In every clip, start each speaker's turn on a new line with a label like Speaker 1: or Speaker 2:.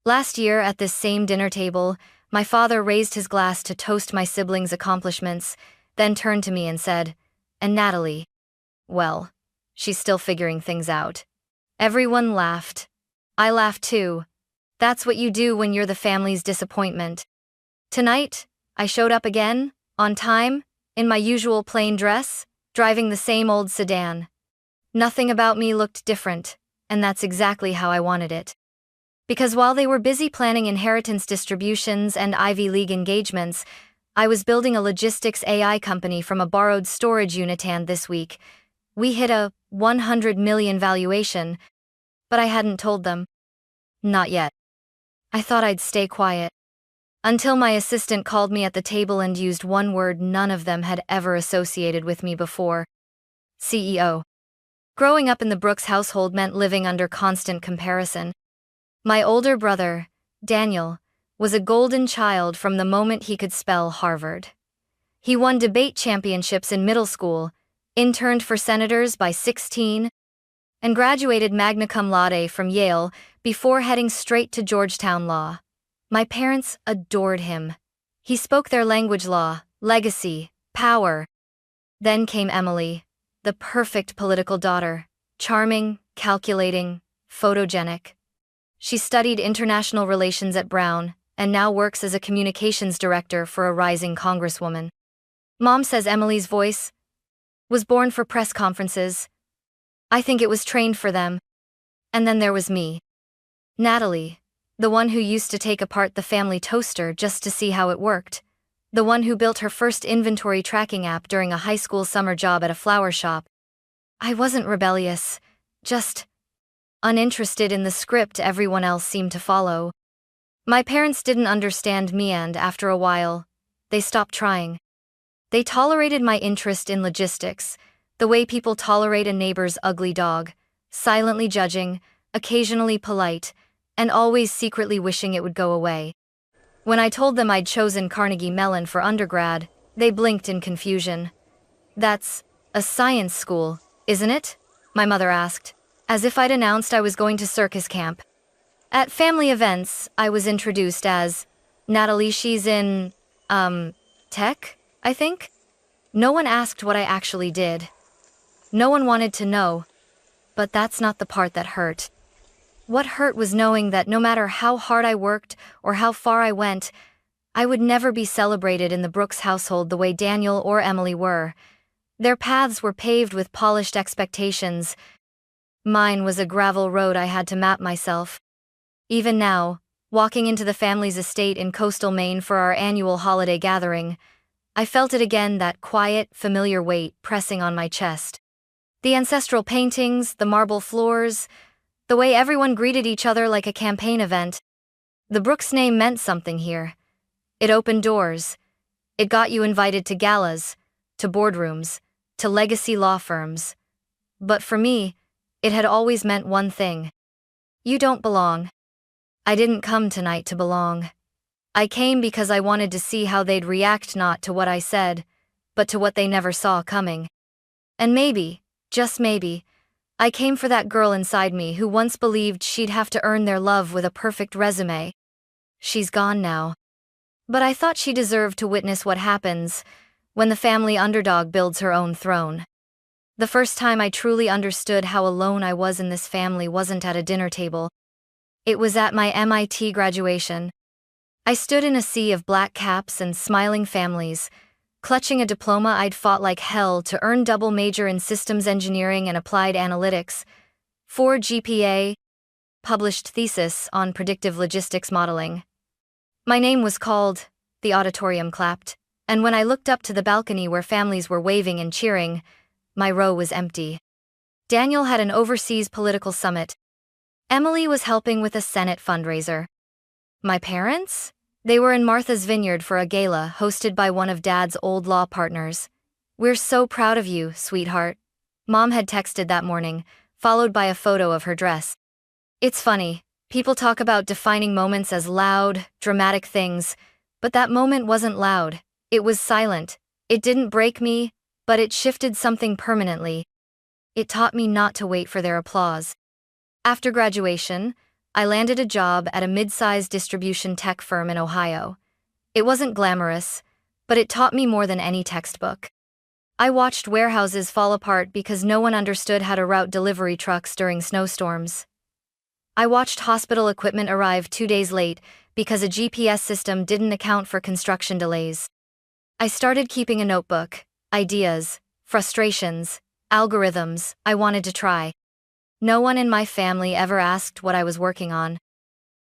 Speaker 1: Last year, at this same dinner table, my father raised his glass to toast my siblings' accomplishments, then turned to me and said, "And Natalie? Well, she's still figuring things out." Everyone laughed. I laughed too. That's what you do when you're the family's disappointment. Tonight, I showed up again, on time, in my usual plain dress, driving the same old sedan. Nothing about me looked different, and that's exactly how I wanted it. Because while they were busy planning inheritance distributions and Ivy League engagements, I was building a logistics AI company from a borrowed storage unit, and this week, we hit a 100 million valuation, but I hadn't told them. Not yet. I thought I'd stay quiet. Until my assistant called me at the table and used one word none of them had ever associated with me before. CEO. Growing up in the Brooks household meant living under constant comparison. My older brother, Daniel, was a golden child from the moment he could spell Harvard. He won debate championships in middle school, interned for senators by 16, and graduated magna cum laude from Yale before heading straight to Georgetown Law. My parents adored him. He spoke their language: law, legacy, power. Then came Emily, the perfect political daughter, charming, calculating, photogenic. She studied international relations at Brown and now works as a communications director for a rising congresswoman. Mom says Emily's voice was born for press conferences. I think it was trained for them. And then there was me. Natalie, the one who used to take apart the family toaster just to see how it worked. The one who built her first inventory tracking app during a high school summer job at a flower shop. I wasn't rebellious, just uninterested in the script everyone else seemed to follow. My parents didn't understand me, and after a while, they stopped trying. They tolerated my interest in logistics, the way people tolerate a neighbor's ugly dog, silently judging, occasionally polite, and always secretly wishing it would go away. When I told them I'd chosen Carnegie Mellon for undergrad, they blinked in confusion. "That's a science school, isn't it?" my mother asked, as if I'd announced I was going to circus camp. At family events, I was introduced as, "Natalie, she's in, tech, I think?" No one asked what I actually did. No one wanted to know. But that's not the part that hurt. What hurt was knowing that no matter how hard I worked or how far I went, I would never be celebrated in the Brooks household the way Daniel or Emily were. Their paths were paved with polished expectations. Mine was a gravel road I had to map myself. Even now, walking into the family's estate in coastal Maine for our annual holiday gathering, I felt it again, that quiet, familiar weight pressing on my chest. The ancestral paintings, the marble floors, the way everyone greeted each other like a campaign event. The Brooks name meant something here. It opened doors. It got you invited to galas, to boardrooms, to legacy law firms. But for me, it had always meant one thing. You don't belong. I didn't come tonight to belong. I came because I wanted to see how they'd react, not to what I said, but to what they never saw coming. And maybe, just maybe, I came for that girl inside me who once believed she'd have to earn their love with a perfect resume. She's gone now. But I thought she deserved to witness what happens when the family underdog builds her own throne. The first time I truly understood how alone I was in this family wasn't at a dinner table. It was at my MIT graduation. I stood in a sea of black caps and smiling families, clutching a diploma I'd fought like hell to earn, double major in systems engineering and applied analytics, 4 GPA, published thesis on predictive logistics modeling. My name was called, the auditorium clapped, and when I looked up to the balcony where families were waving and cheering, my row was empty. Daniel had an overseas political summit. Emily was helping with a Senate fundraiser. My parents? They were in Martha's Vineyard for a gala hosted by one of Dad's old law partners. "We're so proud of you, sweetheart," Mom had texted that morning, followed by a photo of her dress. It's funny, people talk about defining moments as loud, dramatic things, but that moment wasn't loud. It was silent. It didn't break me, but it shifted something permanently. It taught me not to wait for their applause. After graduation, I landed a job at a mid-sized distribution tech firm in Ohio. It wasn't glamorous, but it taught me more than any textbook. I watched warehouses fall apart because no one understood how to route delivery trucks during snowstorms. I watched hospital equipment arrive 2 days late because a GPS system didn't account for construction delays. I started keeping a notebook, ideas, frustrations, algorithms I wanted to try. No one in my family ever asked what I was working on.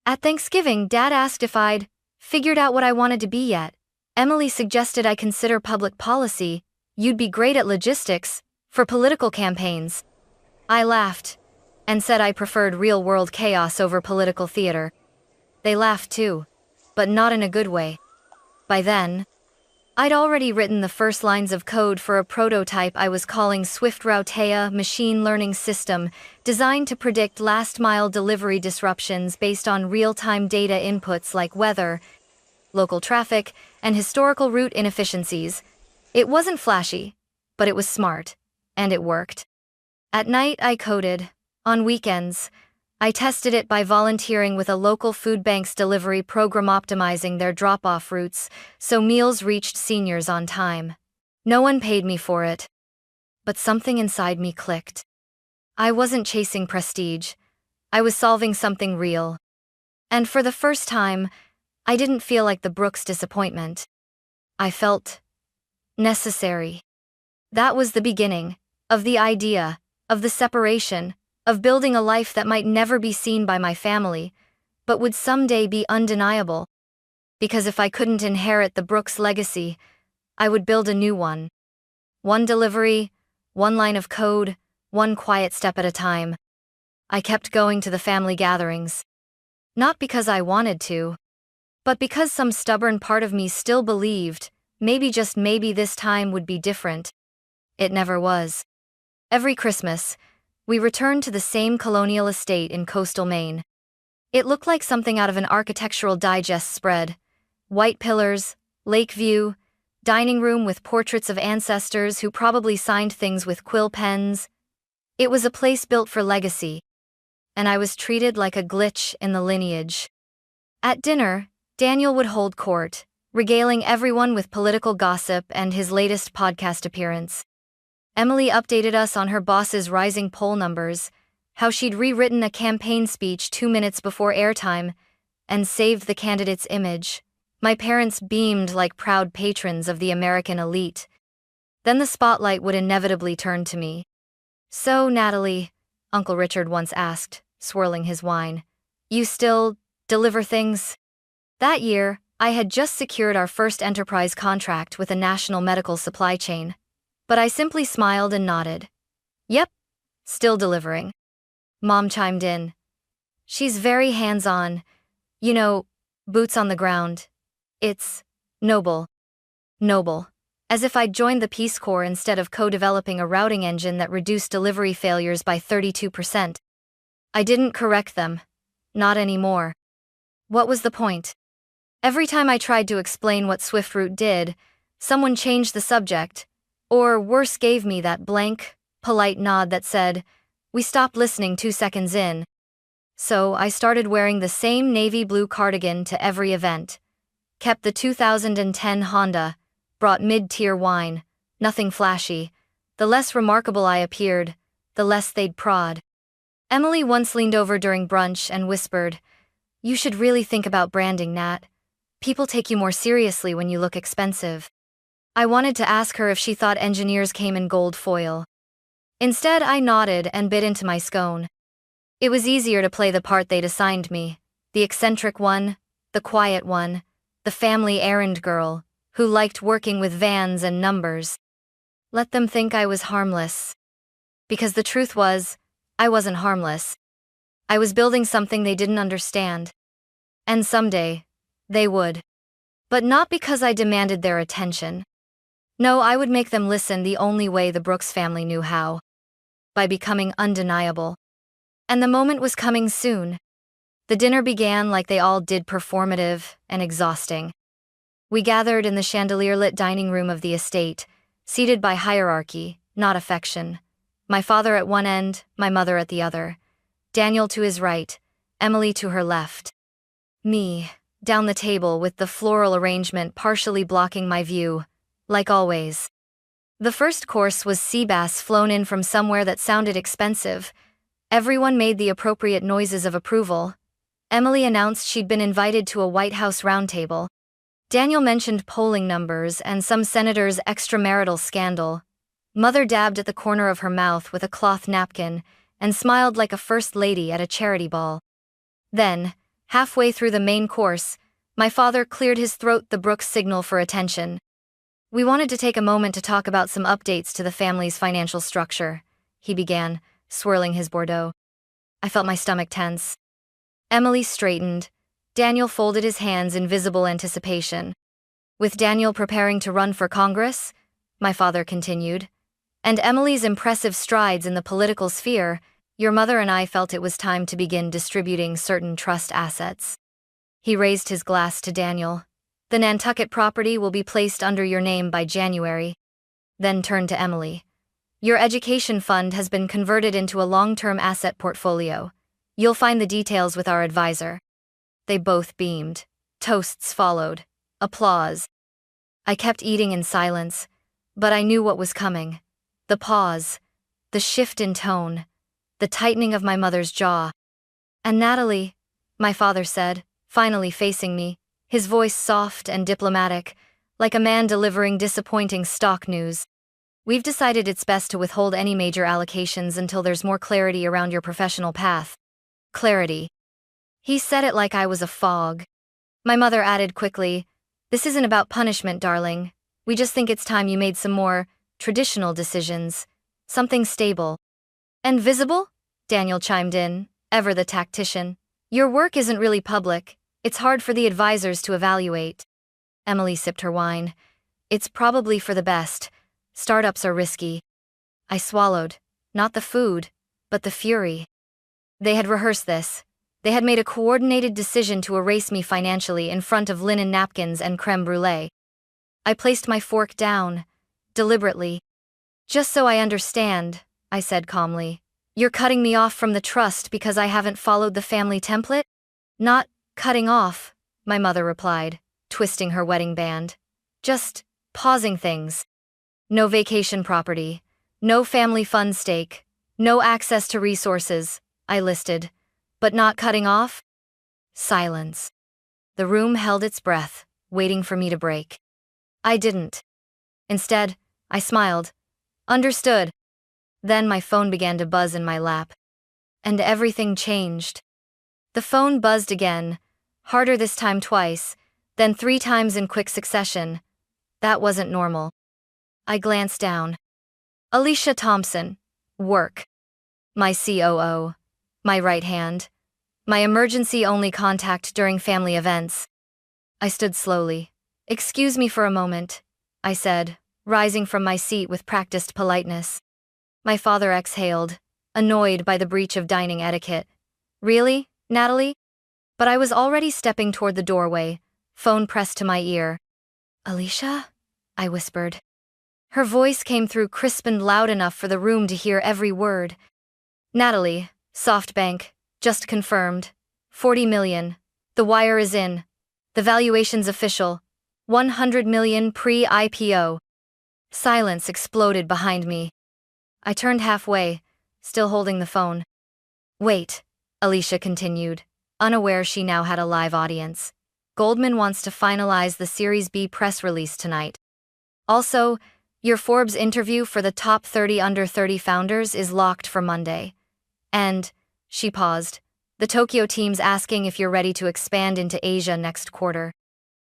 Speaker 1: At Thanksgiving, Dad asked if I'd figured out what I wanted to be yet. Emily suggested I consider public policy. You'd be great at logistics, for political campaigns. I laughed and said I preferred real-world chaos over political theater. They laughed too, but not in a good way. By then, I'd already written the first lines of code for a prototype I was calling Swift Routea machine learning system, designed to predict last-mile delivery disruptions based on real-time data inputs like weather, local traffic, and historical route inefficiencies. It wasn't flashy, but it was smart, and it worked. At night, I coded. On weekends, I tested it by volunteering with a local food bank's delivery program, optimizing their drop-off routes so meals reached seniors on time. No one paid me for it, but something inside me clicked. I wasn't chasing prestige. I was solving something real. And for the first time, I didn't feel like the Brooks disappointment. I felt necessary. That was the beginning of the idea, of the separation, of building a life that might never be seen by my family, but would someday be undeniable. Because if I couldn't inherit the Brooks legacy, I would build a new one. One delivery, one line of code, one quiet step at a time. I kept going to the family gatherings. Not because I wanted to, but because some stubborn part of me still believed, maybe just maybe this time would be different. It never was. Every Christmas, we returned to the same colonial estate in coastal Maine. It looked like something out of an Architectural Digest spread. White pillars, lake view, dining room with portraits of ancestors who probably signed things with quill pens. It was a place built for legacy, and I was treated like a glitch in the lineage. At dinner, Daniel would hold court, regaling everyone with political gossip and his latest podcast appearance. Emily updated us on her boss's rising poll numbers, how she'd rewritten a campaign speech 2 minutes before airtime, and saved the candidate's image. My parents beamed like proud patrons of the American elite. Then the spotlight would inevitably turn to me. "So, Natalie," Uncle Richard once asked, swirling his wine, "you still deliver things?" That year, I had just secured our first enterprise contract with a national medical supply chain. But I simply smiled and nodded. "Yep, still delivering." Mom chimed in. "She's very hands-on. You know, boots on the ground. It's noble." Noble. As if I'd joined the Peace Corps instead of co-developing a routing engine that reduced delivery failures by 32%. I didn't correct them. Not anymore. What was the point? Every time I tried to explain what SwiftRoute did, someone changed the subject, or worse, gave me that blank, polite nod that said, "We stopped listening 2 seconds in." So I started wearing the same navy blue cardigan to every event. Kept the 2010 Honda, brought mid-tier wine, nothing flashy. The less remarkable I appeared, the less they'd prod. Emily once leaned over during brunch and whispered, "You should really think about branding, Nat. People take you more seriously when you look expensive." I wanted to ask her if she thought engineers came in gold foil. Instead, I nodded and bit into my scone. It was easier to play the part they'd assigned me, the eccentric one, the quiet one, the family errand girl, who liked working with vans and numbers. Let them think I was harmless. Because the truth was, I wasn't harmless. I was building something they didn't understand. And someday, they would. But not because I demanded their attention. No, I would make them listen the only way the Brooks family knew how. By becoming undeniable. And the moment was coming soon. The dinner began like they all did, performative and exhausting. We gathered in the chandelier-lit dining room of the estate, seated by hierarchy, not affection. My father at one end, my mother at the other. Daniel to his right, Emily to her left. Me, down the table with the floral arrangement partially blocking my view, like always. The first course was sea bass flown in from somewhere that sounded expensive. Everyone made the appropriate noises of approval. Emily announced she'd been invited to a White House roundtable. Daniel mentioned polling numbers and some senator's extramarital scandal. Mother dabbed at the corner of her mouth with a cloth napkin and smiled like a first lady at a charity ball. Then, halfway through the main course, my father cleared his throat, the Brooks signal for attention. We wanted to take a moment to talk about some updates to the family's financial structure, he began, swirling his Bordeaux. I felt my stomach tense. Emily straightened. Daniel folded his hands in visible anticipation. With Daniel preparing to run for Congress, my father continued, and Emily's impressive strides in the political sphere, your mother and I felt it was time to begin distributing certain trust assets. He raised his glass to Daniel. The Nantucket property will be placed under your name by January. Then turned to Emily. Your education fund has been converted into a long-term asset portfolio. You'll find the details with our advisor. They both beamed. Toasts followed. Applause. I kept eating in silence, but I knew what was coming. The pause, the shift in tone, the tightening of my mother's jaw. And Natalie, my father said, finally facing me, his voice soft and diplomatic, like a man delivering disappointing stock news. We've decided it's best to withhold any major allocations until there's more clarity around your professional path. Clarity. He said it like I was a fog. My mother added quickly, this isn't about punishment, darling. We just think it's time you made some more traditional decisions. Something stable. And visible? Daniel chimed in, ever the tactician. Your work isn't really public. It's hard for the advisors to evaluate. Emily sipped her wine. It's probably for the best. Startups are risky. I swallowed. Not the food, but the fury. They had rehearsed this. They had made a coordinated decision to erase me financially in front of linen napkins and creme brulee. I placed my fork down, deliberately. Just so I understand, I said calmly. You're cutting me off from the trust because I haven't followed the family template? Not cutting off, my mother replied, twisting her wedding band. Just pausing things. No vacation property, no family fund stake, no access to resources, I listed. But not cutting off? Silence. The room held its breath, waiting for me to break. I didn't. Instead, I smiled. Understood. Then my phone began to buzz in my lap. And everything changed. The phone buzzed again, harder this time twice, then 3 times in quick succession. That wasn't normal. I glanced down. Alicia Thompson. Work. My COO. My right hand. My emergency-only contact during family events. I stood slowly. Excuse me for a moment, I said, rising from my seat with practiced politeness. My father exhaled, annoyed by the breach of dining etiquette. Really, Natalie? But I was already stepping toward the doorway, phone pressed to my ear. Alicia? I whispered. Her voice came through crisp and loud enough for the room to hear every word. Natalie, SoftBank, just confirmed. 40 million. The wire is in. The valuation's official. 100 million pre-IPO. Silence exploded behind me. I turned halfway, still holding the phone. Wait, Alicia continued, unaware she now had a live audience. Goldman wants to finalize the Series B press release tonight. Also, your Forbes interview for the top 30 under 30 founders is locked for Monday. And, she paused, the Tokyo team's asking if you're ready to expand into Asia next quarter.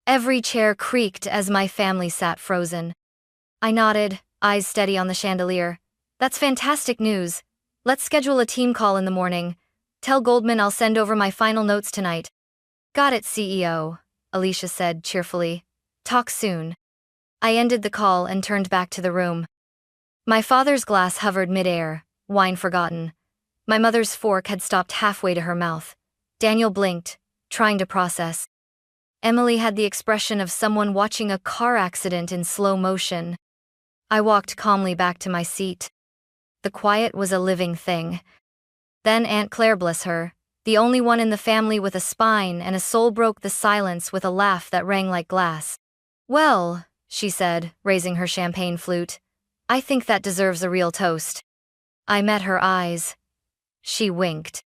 Speaker 1: Every chair creaked as my family sat frozen. I nodded, eyes steady on the chandelier. That's fantastic news. Let's schedule a team call in the morning. Tell Goldman I'll send over my final notes tonight. Got it, CEO, Alicia said cheerfully. Talk soon. I ended the call and turned back to the room. My father's glass hovered midair, wine forgotten. My mother's fork had stopped halfway to her mouth. Daniel blinked, trying to process. Emily had the expression of someone watching a car accident in slow motion. I walked calmly back to my seat. The quiet was a living thing. Then Aunt Claire, bless her, the only one in the family with a spine, and a soul broke the silence with a laugh that rang like glass. "Well," she said, raising her champagne flute, "I think that deserves a real toast." I met her eyes. She winked.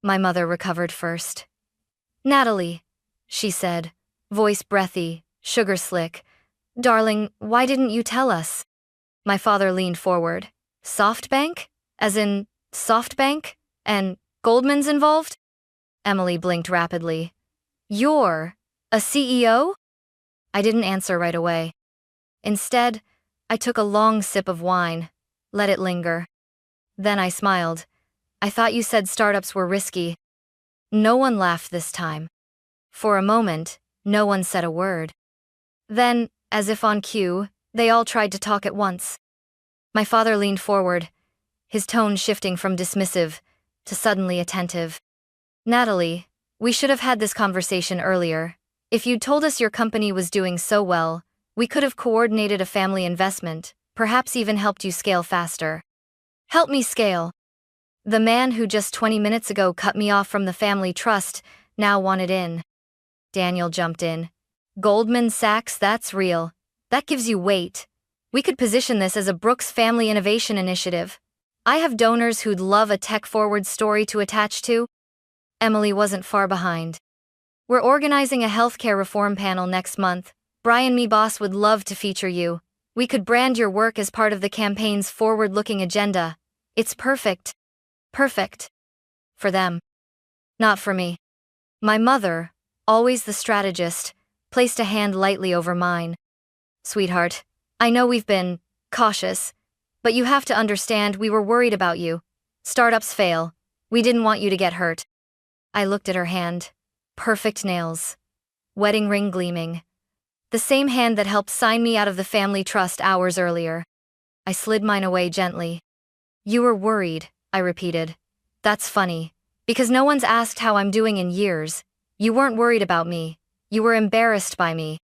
Speaker 1: My mother recovered first. "Natalie," she said, voice breathy, sugar slick, "darling, why didn't you tell us?" My father leaned forward. "SoftBank? As in, SoftBank? And Goldman's involved?" Emily blinked rapidly. "You're a CEO?" I didn't answer right away. Instead, I took a long sip of wine, let it linger. Then I smiled. "I thought you said startups were risky." No one laughed this time. For a moment, no one said a word. Then, as if on cue, they all tried to talk at once. My father leaned forward, his tone shifting from dismissive to suddenly attentive. "Natalie, we should have had this conversation earlier. If you'd told us your company was doing so well, we could have coordinated a family investment, perhaps even helped you scale faster." "Help me scale." The man who just 20 minutes ago cut me off from the family trust now wanted in. Daniel jumped in. "Goldman Sachs, that's real. That gives you weight. We could position this as a Brooks Family Innovation Initiative. I have donors who'd love a tech-forward story to attach to." Emily wasn't far behind. "We're organizing a healthcare reform panel next month. Brian, me boss, would love to feature you. We could brand your work as part of the campaign's forward-looking agenda. It's perfect. Perfect. For them. Not for me." My mother, always the strategist, placed a hand lightly over mine. "Sweetheart, I know we've been cautious, but you have to understand we were worried about you. Startups fail. We didn't want you to get hurt." I looked at her hand. Perfect nails. Wedding ring gleaming. The same hand that helped sign me out of the family trust hours earlier. I slid mine away gently. "You were worried," I repeated. "That's funny, because no one's asked how I'm doing in years. You weren't worried about me. You were embarrassed by me."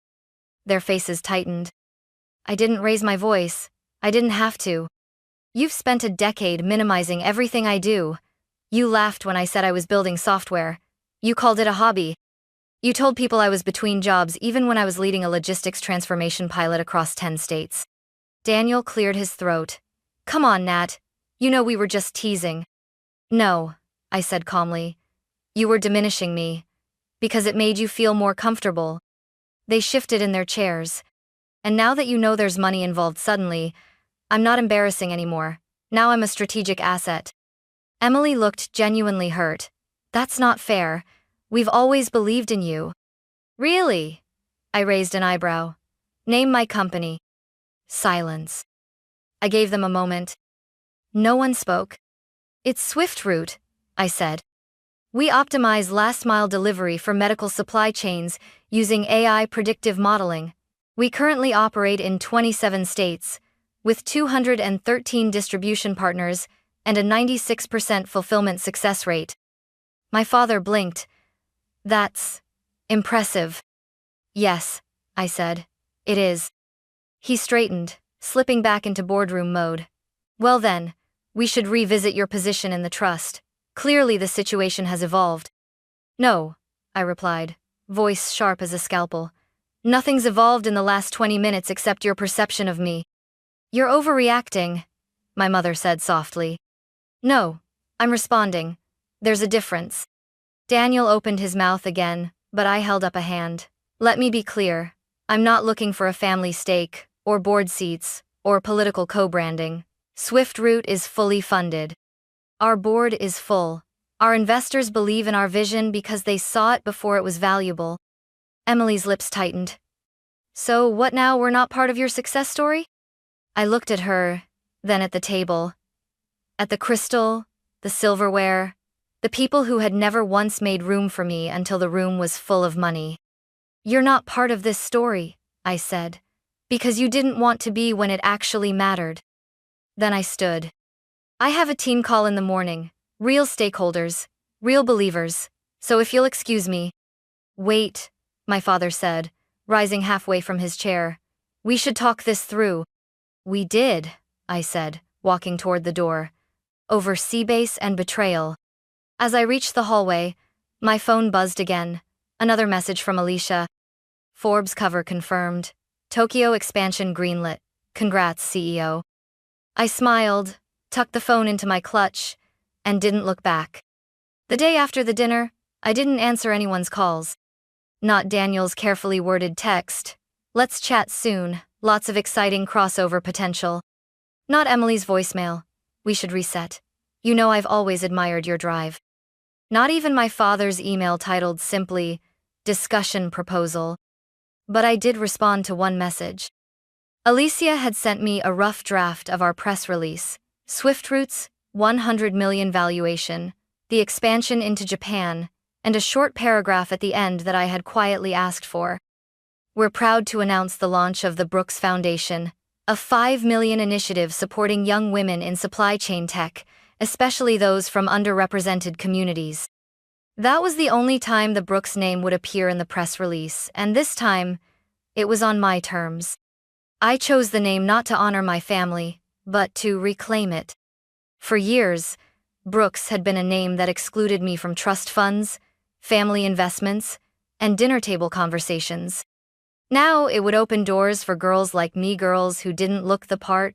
Speaker 1: Their faces tightened. I didn't raise my voice. I didn't have to. "You've spent a decade minimizing everything I do. You laughed when I said I was building software. You called it a hobby. You told people I was between jobs even when I was leading a logistics transformation pilot across 10 states. Daniel cleared his throat. "Come on, Nat. You know we were just teasing." "No," I said calmly. "You were diminishing me, because it made you feel more comfortable." They shifted in their chairs. "And now that you know there's money involved suddenly, I'm not embarrassing anymore. Now I'm a strategic asset." Emily looked genuinely hurt. "That's not fair. We've always believed in you." "Really?" I raised an eyebrow. "Name my company." Silence. I gave them a moment. No one spoke. "It's Swift Route," I said. "We optimize last-mile delivery for medical supply chains using AI predictive modeling. We currently operate in 27 states, with 213 distribution partners and a 96% fulfillment success rate." My father blinked. "That's impressive." "Yes," I said, "it is." He straightened, slipping back into boardroom mode. "Well then, we should revisit your position in the trust. Clearly the situation has evolved." "No," I replied, voice sharp as a scalpel. "Nothing's evolved in the last 20 minutes except your perception of me." "You're overreacting," my mother said softly. "No, I'm responding. There's a difference." Daniel opened his mouth again, but I held up a hand. "Let me be clear. I'm not looking for a family stake, or board seats, or political co-branding. Swift Route is fully funded. Our board is full. Our investors believe in our vision because they saw it before it was valuable." Emily's lips tightened. "So what now, we're not part of your success story?" I looked at her, then at the table. At the crystal, the silverware, the people who had never once made room for me until the room was full of money. "You're not part of this story," I said, "because you didn't want to be when it actually mattered." Then I stood. "I have a team call in the morning. Real stakeholders, real believers. So if you'll excuse me." "Wait," my father said, rising halfway from his chair. "We should talk this through." "We did," I said, walking toward the door. "Over Seabase and betrayal." As I reached the hallway, my phone buzzed again. Another message from Alicia. Forbes cover confirmed. Tokyo expansion greenlit. Congrats, CEO. I smiled, tucked the phone into my clutch, and didn't look back. The day after the dinner, I didn't answer anyone's calls. Not Daniel's carefully worded text. Let's chat soon, lots of exciting crossover potential. Not Emily's voicemail. We should reset. You know I've always admired your drive. Not even my father's email titled simply, discussion proposal. But I did respond to one message. Alicia had sent me a rough draft of our press release. SwiftRoot's 100 million valuation, the expansion into Japan, and a short paragraph at the end that I had quietly asked for. We're proud to announce the launch of the Brooks Foundation, a $5 million initiative supporting young women in supply chain tech, especially those from underrepresented communities. That was the only time the Brooks name would appear in the press release, and this time, it was on my terms. I chose the name not to honor my family, but to reclaim it. For years, Brooks had been a name that excluded me from trust funds, family investments, and dinner table conversations. Now it would open doors for girls like me, girls who didn't look the part,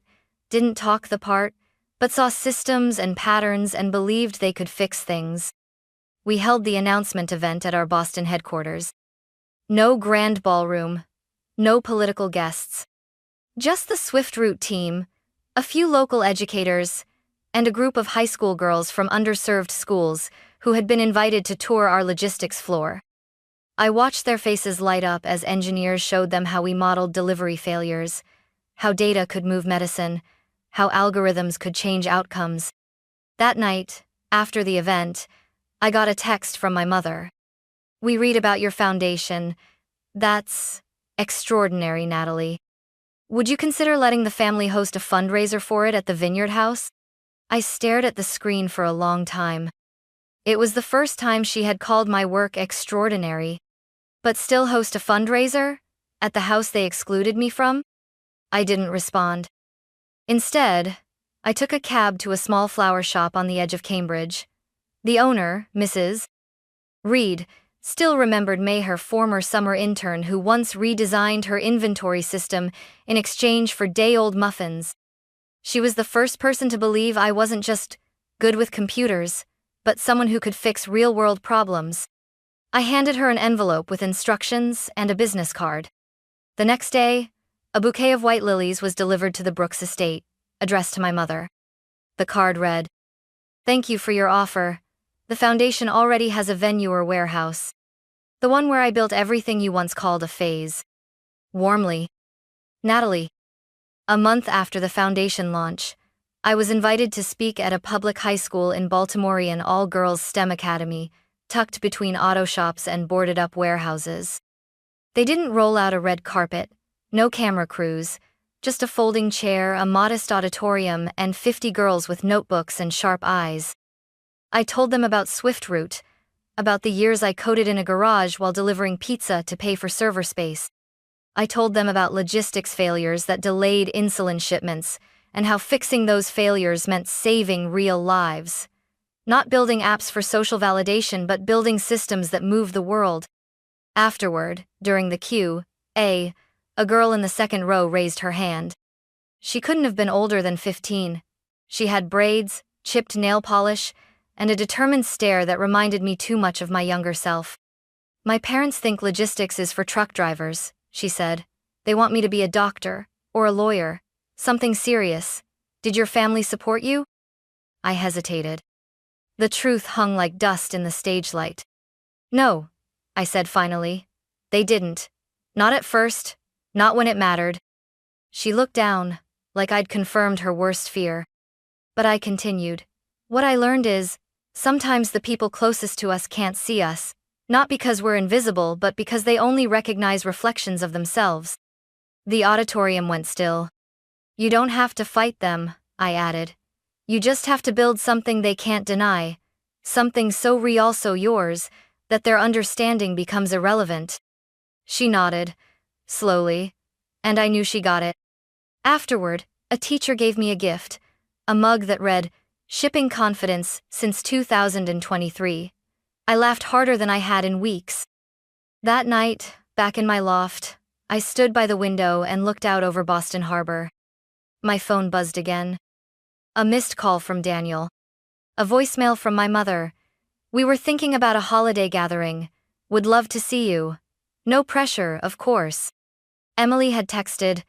Speaker 1: didn't talk the part, but saw systems and patterns and believed they could fix things. We held the announcement event at our Boston headquarters. No grand ballroom, no political guests. Just the SwiftRoot team, a few local educators, and a group of high school girls from underserved schools who had been invited to tour our logistics floor. I watched their faces light up as engineers showed them how we modeled delivery failures, how data could move medicine, how algorithms could change outcomes. That night, after the event, I got a text from my mother. We read about your foundation. That's extraordinary, Natalie. Would you consider letting the family host a fundraiser for it at the Vineyard House? I stared at the screen for a long time. It was the first time she had called my work extraordinary. But still host a fundraiser? At the house they excluded me from? I didn't respond. Instead, I took a cab to a small flower shop on the edge of Cambridge. The owner, Mrs. Reed, still remembered May, her former summer intern who once redesigned her inventory system in exchange for day-old muffins. She was the first person to believe I wasn't just good with computers, but someone who could fix real-world problems. I handed her an envelope with instructions and a business card. The next day, a bouquet of white lilies was delivered to the Brooks estate, addressed to my mother. The card read, "Thank you for your offer. The foundation already has a venue or warehouse. The one where I built everything you once called a phase. Warmly, Natalie." A month after the foundation launch, I was invited to speak at a public high school in Baltimorean all-girls STEM academy, tucked between auto shops and boarded-up warehouses. They didn't roll out a red carpet, no camera crews, just a folding chair, a modest auditorium, and 50 girls with notebooks and sharp eyes. I told them about SwiftRoot, about the years I coded in a garage while delivering pizza to pay for server space. I told them about logistics failures that delayed insulin shipments, and how fixing those failures meant saving real lives. Not building apps for social validation, but building systems that move the world. Afterward, during the Q&A, a girl in the second row raised her hand. She couldn't have been older than 15. She had braids, chipped nail polish, and a determined stare that reminded me too much of my younger self. "My parents think logistics is for truck drivers," she said. "They want me to be a doctor, or a lawyer, something serious. Did your family support you?" I hesitated. The truth hung like dust in the stage light. "No," I said finally. "They didn't. Not at first, not when it mattered." She looked down, like I'd confirmed her worst fear. But I continued. "What I learned is, sometimes the people closest to us can't see us, not because we're invisible, but because they only recognize reflections of themselves." The auditorium went still. "You don't have to fight them," I added. "You just have to build something they can't deny, something so real, so yours, that their understanding becomes irrelevant." She nodded, slowly, and I knew she got it. Afterward, a teacher gave me a gift, a mug that read, shipping confidence since 2023. I laughed harder than I had in weeks. That night, back in my loft, I stood by the window and looked out over Boston Harbor. My phone buzzed again. A missed call from Daniel. A voicemail from my mother. We were thinking about a holiday gathering. Would love to see you. No pressure, of course. Emily had texted,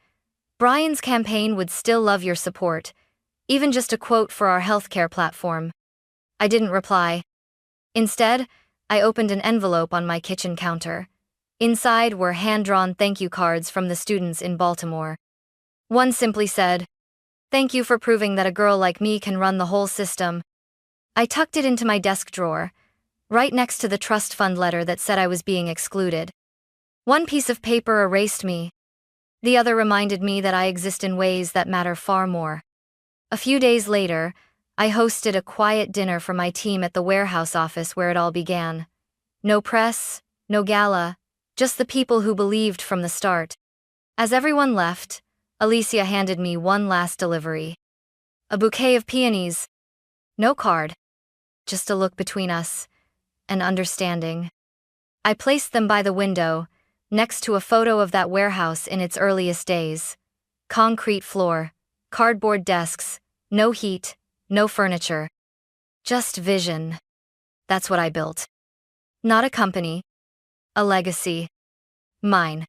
Speaker 1: Brian's campaign would still love your support, even just a quote for our healthcare platform. I didn't reply. Instead, I opened an envelope on my kitchen counter. Inside were hand-drawn thank you cards from the students in Baltimore. One simply said, "Thank you for proving that a girl like me can run the whole system." I tucked it into my desk drawer, right next to the trust fund letter that said I was being excluded. One piece of paper erased me. The other reminded me that I exist in ways that matter far more. A few days later, I hosted a quiet dinner for my team at the warehouse office where it all began. No press, no gala, just the people who believed from the start. As everyone left, Alicia handed me one last delivery. A bouquet of peonies. No card. Just a look between us, and understanding. I placed them by the window, next to a photo of that warehouse in its earliest days. Concrete floor, cardboard desks, no heat, no furniture. Just vision. That's what I built. Not a company. A legacy. Mine.